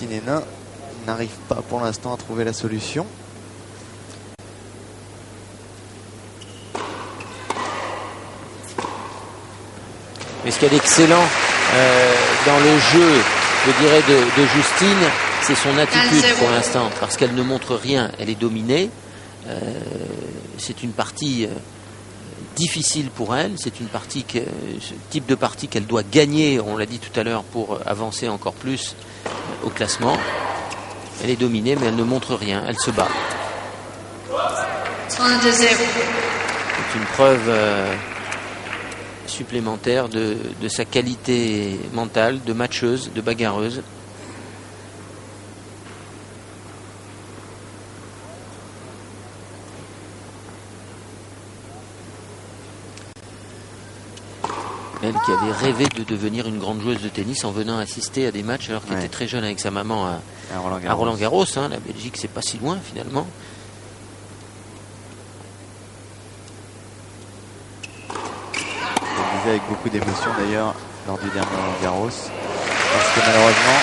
Justine Henin n'arrive pas pour l'instant à trouver la solution. Mais ce qu'il y a d'excellent dans le jeu, je dirais, de Justine, c'est son attitude pour l'instant, parce qu'elle ne montre rien, elle est dominée. C'est une partie difficile pour elle, c'est une partie ce type de partie qu'elle doit gagner, on l'a dit tout à l'heure, pour avancer encore plus au classement. Elle est dominée, mais elle ne montre rien, elle se bat. C'est une preuve supplémentaire de sa qualité mentale, de matcheuse, de bagarreuse. Elle qui avait rêvé de devenir une grande joueuse de tennis en venant assister à des matchs alors qu'elle était très jeune avec sa maman à Roland-Garros. Hein. La Belgique, c'est pas si loin finalement. On vivait avec beaucoup d'émotion d'ailleurs lors du dernier Roland-Garros. Parce que malheureusement,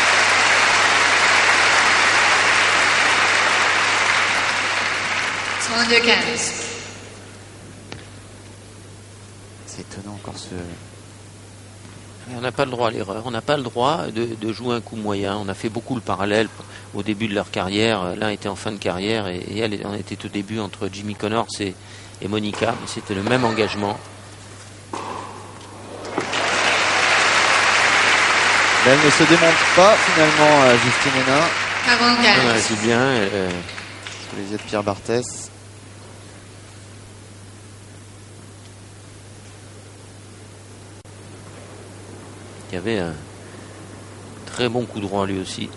c'est étonnant encore ce... On n'a pas le droit à l'erreur, on n'a pas le droit de jouer un coup moyen. On a fait beaucoup le parallèle au début de leur carrière. L'un était en fin de carrière et elle en était au début entre Jimmy Connors et Monica. Mais c'était le même engagement. Mais elle ne se démonte pas finalement, Justine Henin. Elle joue bien. Sous les yeux de Pierre Barthès. Il y avait un très bon coup droit lui aussi.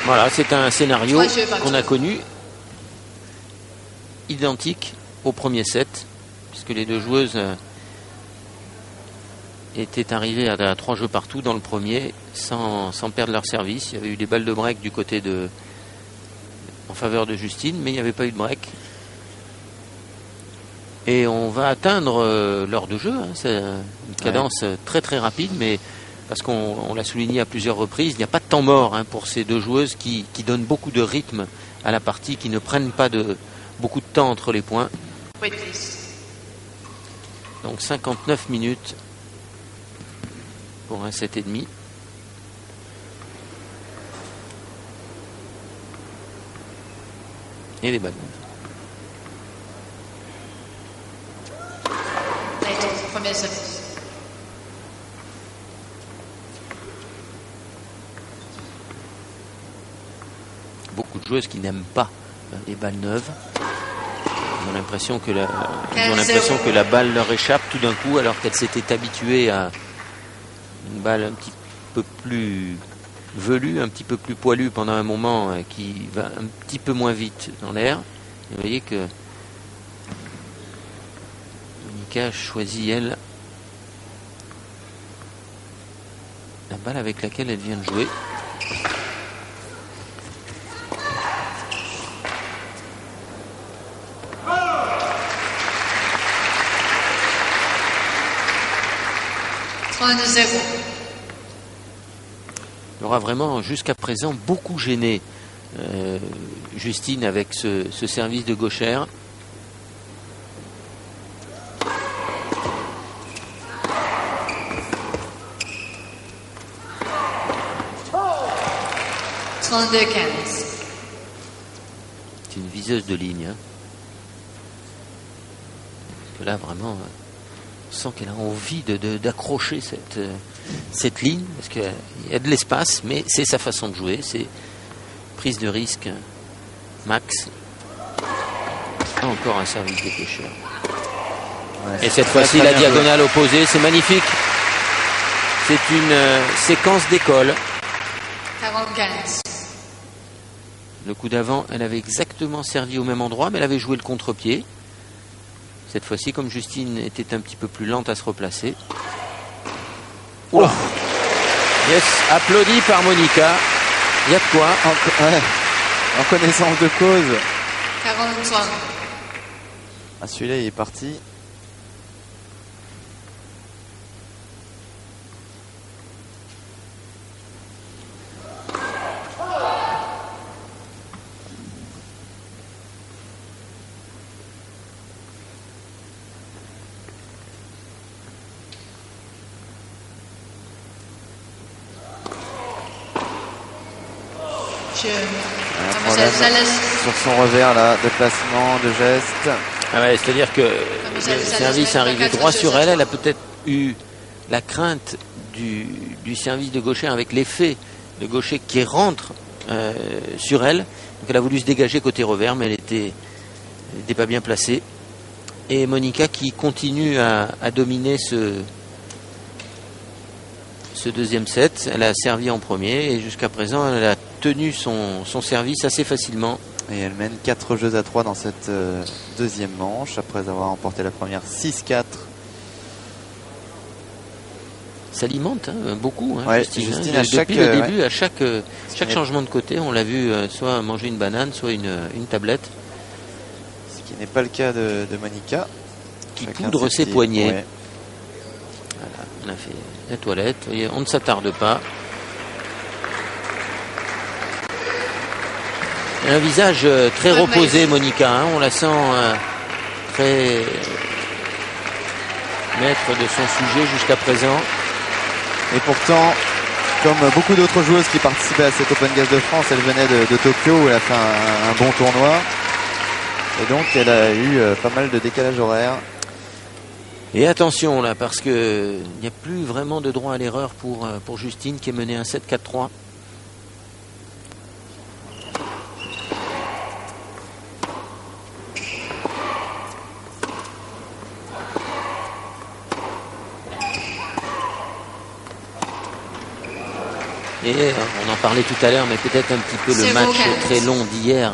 Voilà, c'est un scénario qu'on a connu identique au premier set, puisque les deux joueuses étaient arrivées à 3 jeux partout dans le premier sans perdre leur service. Il y avait eu des balles de break du côté en faveur de Justine, mais il n'y avait pas eu de break. Et on va atteindre l'heure de jeu. Hein. C'est une cadence très très rapide, mais parce qu'on l'a souligné à plusieurs reprises, il n'y a pas de temps mort pour ces deux joueuses qui donnent beaucoup de rythme à la partie, qui ne prennent pas beaucoup de temps entre les points. Donc 59 minutes pour un 7,5. Et les balles. Premier service. Beaucoup de joueuses qui n'aiment pas les balles neuves. Ils ont l'impression que la balle leur échappe tout d'un coup alors qu'elles s'étaient habituées à une balle un petit peu plus velue, un petit peu plus poilue pendant un moment, qui va un petit peu moins vite dans l'air. Vous voyez que Monica choisit, elle, la balle avec laquelle elle vient de jouer. Il aura vraiment jusqu'à présent beaucoup gêné Justine avec ce service de gauchère. C'est une viseuse de ligne. Hein. Parce que là vraiment, on sent qu'elle a envie d'accrocher cette ligne, parce qu'il y a de l'espace, mais c'est sa façon de jouer, c'est prise de risque max. Encore un service de gauchère. Ouais, et cette fois-ci la diagonale opposée, c'est magnifique. C'est une séquence d'école. 45. Le coup d'avant, elle avait exactement servi au même endroit, mais elle avait joué le contre-pied. Cette fois-ci, comme Justine était un petit peu plus lente à se replacer. Oh. Yes, applaudi par Monica. Il y a de quoi. Ouais. En connaissance de cause. 43. Ah, celui-là, il est parti. Mademoiselle Zales. Sur son revers là, de placement, de geste. Ah ouais, c'est-à-dire que le service est arrivé droit sur elle. Elle a peut-être eu la crainte du service de gaucher avec l'effet de gaucher qui rentre sur elle. Donc elle a voulu se dégager côté revers, mais elle était pas bien placée. Et Monica qui continue à dominer ce deuxième set. Elle a servi en premier et jusqu'à présent elle a tenu son service assez facilement. Et elle mène 4 jeux à 3 dans cette deuxième manche après avoir remporté la première 6-4. S'alimente beaucoup, Ouais, Justine. à chaque, depuis le début, ouais. à chaque changement de côté, on l'a vu soit manger une banane, soit une tablette. Ce qui n'est pas le cas de Monica. Qui Chacun poudre ses petits- poignets. ouais. Voilà, on a fait la toilette. Vous voyez, on ne s'attarde pas. Un visage très reposé, Monica. On la sent très maître de son sujet jusqu'à présent. Et pourtant, comme beaucoup d'autres joueuses qui participaient à cet Open Gas de France, elle venait de Tokyo où elle a fait un bon tournoi. Et donc elle a eu pas mal de décalage horaire. Et attention là, parce que il n'y a plus vraiment de droit à l'erreur pour Justine qui est menée 1-7-4-3. Et on en parlait tout à l'heure, mais peut-être un petit peu le match très long d'hier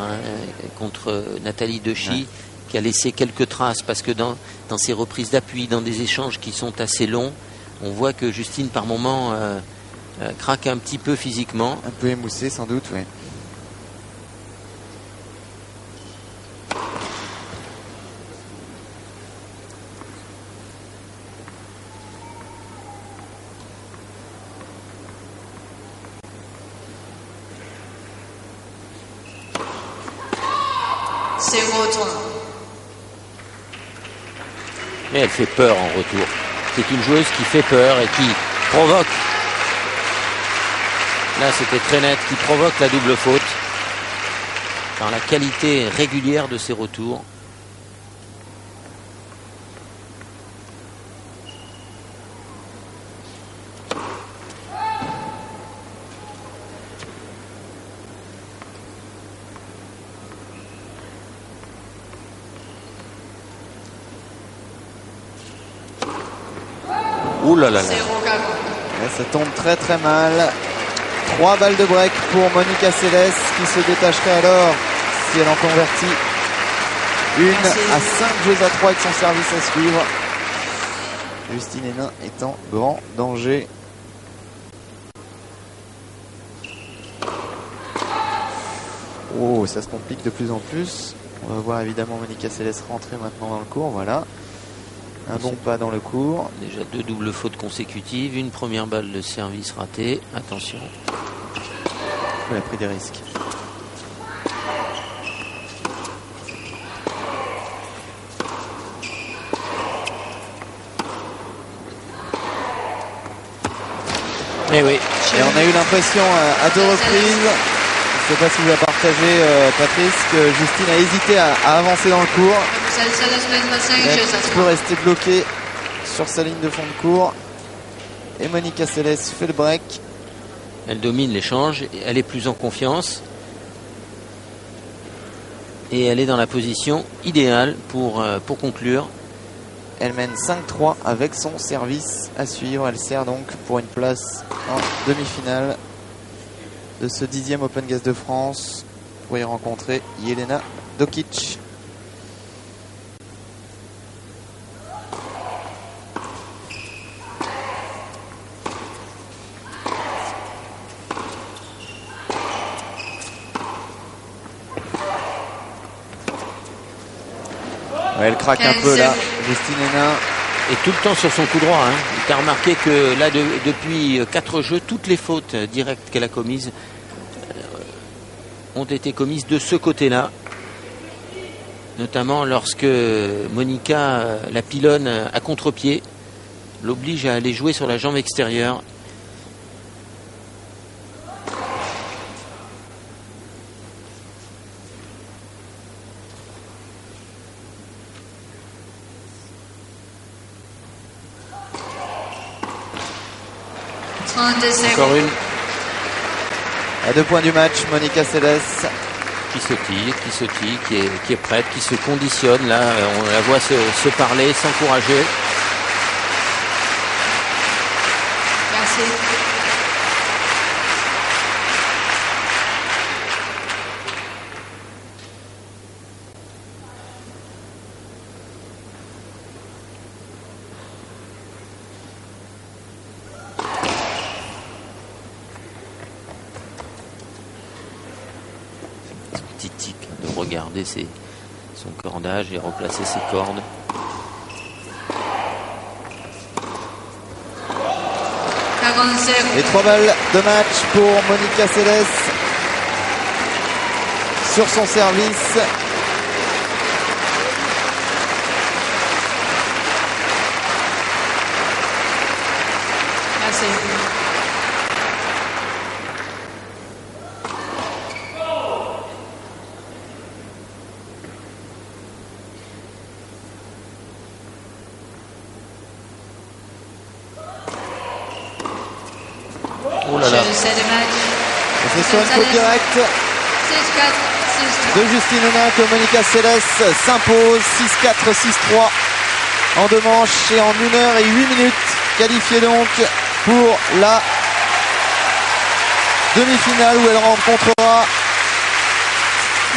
contre Nathalie Dechy, qui a laissé quelques traces, parce que dans ses reprises d'appui, dans des échanges qui sont assez longs, on voit que Justine, par moments, craque un petit peu physiquement. Un peu émoussée sans doute, oui. C'est retour. Mais elle fait peur en retour. C'est une joueuse qui fait peur et qui provoque. Là, c'était très net, qui provoque la double faute par la qualité régulière de ses retours. Ouh là là là. Et ça tombe très très mal. 3 balles de break pour Monica Seles qui se détacherait alors si elle en convertit une à 5 jeux à 3 avec son service à suivre. Justine Hénin est en grand danger. Oh, ça se complique de plus en plus. On va voir évidemment Monica Seles rentrer maintenant dans le cours. Voilà. Un bon pas dans le cours. Déjà 2 doubles fautes consécutives, une première balle de service ratée. Attention. Elle a pris des risques. Eh oui. Et on a eu l'impression à 2 reprises, je ne sais pas si vous la partagez Patrice, que Justine a hésité à avancer dans le cours. Elle peut rester bloquée sur sa ligne de fond de cours. Et Monica Seles fait le break. Elle domine l'échange, elle est plus en confiance. Et elle est dans la position idéale pour conclure. Elle mène 5-3 avec son service à suivre. Elle sert donc pour une place en demi-finale de ce 10e Open Gas de France pour y rencontrer Jelena Dokic. Ouais, elle craque un peu là, Justine Henin. Et tout le temps sur son coup droit. Hein. Tu as remarqué que là, depuis 4 jeux, toutes les fautes directes qu'elle a commises ont été commises de ce côté-là. Notamment lorsque Monica la pilonne à contre-pied, l'oblige à aller jouer sur la jambe extérieure. Encore une. À 2 points du match, Monica Seles. Qui sautille, qui est prête, qui se conditionne. Là, on la voit se parler, s'encourager. Merci. De regarder son cordage et replacer ses cordes. Et 3 balles de match pour Monica Seles sur son service. Merci. Oh là là. Et c'est sur une faute directe 6-4, 6-3. de Justine Henin que Monica Seles s'impose 6-4, 6-3 en 2 manches et en 1 heure et 8 minutes. Qualifiée donc pour la demi-finale où elle rencontrera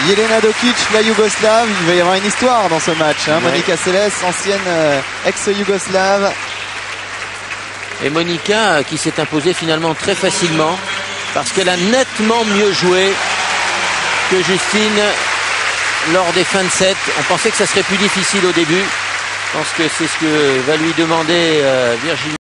Jelena Dokic, la Yougoslave. Il va y avoir une histoire dans ce match. Hein. Ouais. Monica Seles, ancienne ex-Yougoslave. Et Monica qui s'est imposée finalement très facilement parce qu'elle a nettement mieux joué que Justine lors des fins de set. On pensait que ça serait plus difficile au début. Je pense que c'est ce que va lui demander Virginie.